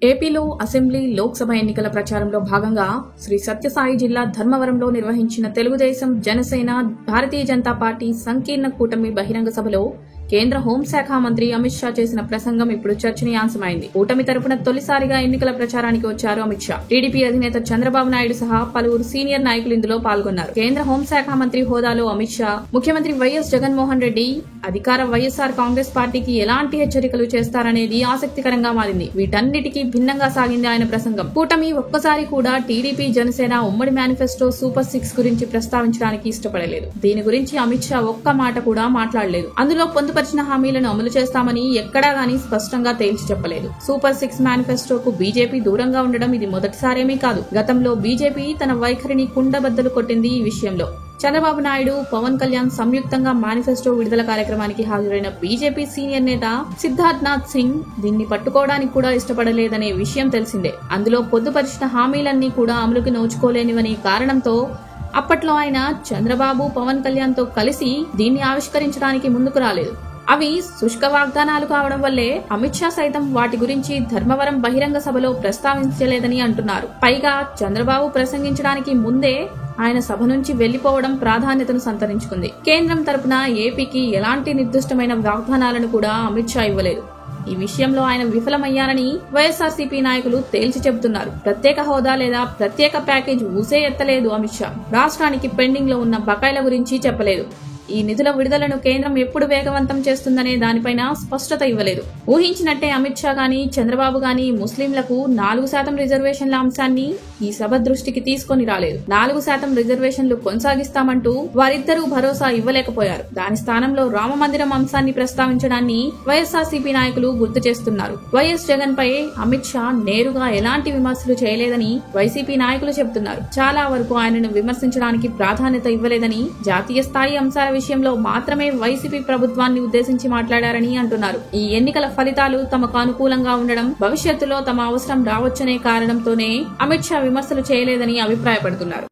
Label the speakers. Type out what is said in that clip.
Speaker 1: ఏపీలో అసెంబ్లీ, లోక్సభ ఎన్నికల ప్రచారంలో భాగంగా శ్రీ సత్యసాయి జిల్లా ధర్మవరంలో నిర్వహించిన తెలుగుదేశం, జనసేన, భారతీయ జనతా పార్టీ సంకీర్ణ కూటమి బహిరంగ సభలో కేంద్ర హోంశాఖ మంత్రి అమిత్ షా చేసిన ప్రసంగం ఇప్పుడు చర్చనీయాంశమైంది. కూటమి తరపున తొలిసారిగా ఎన్నికల ప్రచారానికి వచ్చారు అమిత్ షా. టీడీపీ అధినేత చంద్రబాబు నాయుడు సహా పలువురు సీనియర్ నాయకులు ఇందులో పాల్గొన్నారు. కేంద్ర హోంశాఖ మంత్రి హోదాలో అమిత్ షా ముఖ్యమంత్రి వైఎస్ జగన్మోహన్ రెడ్డి అధికార వైఎస్ఆర్ కాంగ్రెస్ పార్టీకి ఎలాంటి హెచ్చరికలు చేస్తారనేది ఆసక్తికరంగా మారింది. వీటన్నిటికీ భిన్నంగా సాగింది ఆయన ప్రసంగం. కూటమి ఒక్కసారి కూడా టీడీపీ, జనసేన ఉమ్మడి మేనిఫెస్టో సూపర్ 6 గురించి ప్రస్తావించడానికి ఇష్టపడలేదు. దీని గురించి అమిత్ షా ఒక్క మాట కూడా మాట్లాడలేదు. అందులో పొందుపరిచిన హామీలను అమలు చేస్తామని ఎక్కడా గానీ స్పష్టంగా తేల్చి చెప్పలేదు. సూపర్ 6 మేనిఫెస్టోకు బీజేపీ దూరంగా ఉండడం ఇది మొదటిసారేమీ కాదు. గతంలో బీజేపీ తన వైఖరిని కుండబద్దలు కొట్టింది ఈ విషయంలో. చంద్రబాబు నాయుడు, పవన్ కళ్యాణ్ సంయుక్తంగా మేనిఫెస్టో విడుదల కార్యక్రమానికి హాజరైన బీజేపీ సీనియర్ నేత సిద్ధార్థ్ నాథ్ సింగ్ దీన్ని పట్టుకోవడానికి కూడా ఇష్టపడలేదనే విషయం తెలిసిందే. అందులో పొందుపరిచిన హామీలన్నీ కూడా అమలుకి నోచుకోలేనివనే కారణంతో అప్పట్లో ఆయన చంద్రబాబు, పవన్ కళ్యాణ్ తో కలిసి దీన్ని ఆవిష్కరించడానికి ముందుకు రాలేదు. అవి శుష్క వాగ్దానాలు కావడం వల్లే అమిత్ షా సైతం వాటి గురించి ధర్మవరం బహిరంగ సభలో ప్రస్తావించలేదని అంటున్నారు. పైగా చంద్రబాబు ప్రసంగించడానికి ముందే ఆయన సభ నుంచి వెళ్లిపోవడం ప్రాధాన్యతను సంతరించుకుంది. కేంద్రం తరపున ఏపీకి ఎలాంటి నిర్దిష్టమైన వాగ్దానాలను కూడా అమిత్ షా ఇవ్వలేదు. ఈ విషయంలో ఆయన విఫలమయ్యారని వైఎస్ఆర్సీపీ నాయకులు తేల్చి చెబుతున్నారు. ప్రత్యేక హోదా లేదా ప్రత్యేక ప్యాకేజ్ ఊసే ఎత్తలేదు అమిత్ షా. రాష్ట్రానికి పెండింగ్ లో ఉన్న బకాయిల గురించి చెప్పలేదు. ఈ నిధుల విడుదలను కేంద్రం ఎప్పుడు వేగవంతం చేస్తుందనే దానిపైన స్పష్టత ఇవ్వలేదు. ఊహించినట్టే అమిత్ షా గాని, చంద్రబాబు గాని ముస్లింలకు 4% రిజర్వేషన్ల అంశాన్ని ఈ సభ దృష్టికి తీసుకొని రాలేదు. 4% రిజర్వేషన్లు కొనసాగిస్తామంటూ వారిద్దరూ భరోసా ఇవ్వలేకపోయారు. దాని స్థానంలో రామ మందిరం అంశాన్ని ప్రస్తావించడాన్ని వైఎస్ఆర్సీపీ నాయకులు గుర్తు చేస్తున్నారు. వైఎస్ జగన్ పై అమిత్ షా నేరుగా ఎలాంటి విమర్శలు చేయలేదని వైసీపీ నాయకులు చెబుతున్నారు. చాలా వరకు ఆయనను విమర్శించడానికి ప్రాధాన్యత ఇవ్వలేదని, జాతీయ స్థాయి అంశాల విషయంలో మాత్రమే వైసీపీ ప్రభుత్వాన్ని ఉద్దేశించి మాట్లాడారని అంటున్నారు. ఈ ఎన్నికల ఫలితాలు తమకు అనుకూలంగా ఉండడం, భవిష్యత్తులో తమ అవసరం రావచ్చనే కారణంతోనే అమిత్ షా విమర్శలు చేయలేదని అభిప్రాయపడుతున్నారు.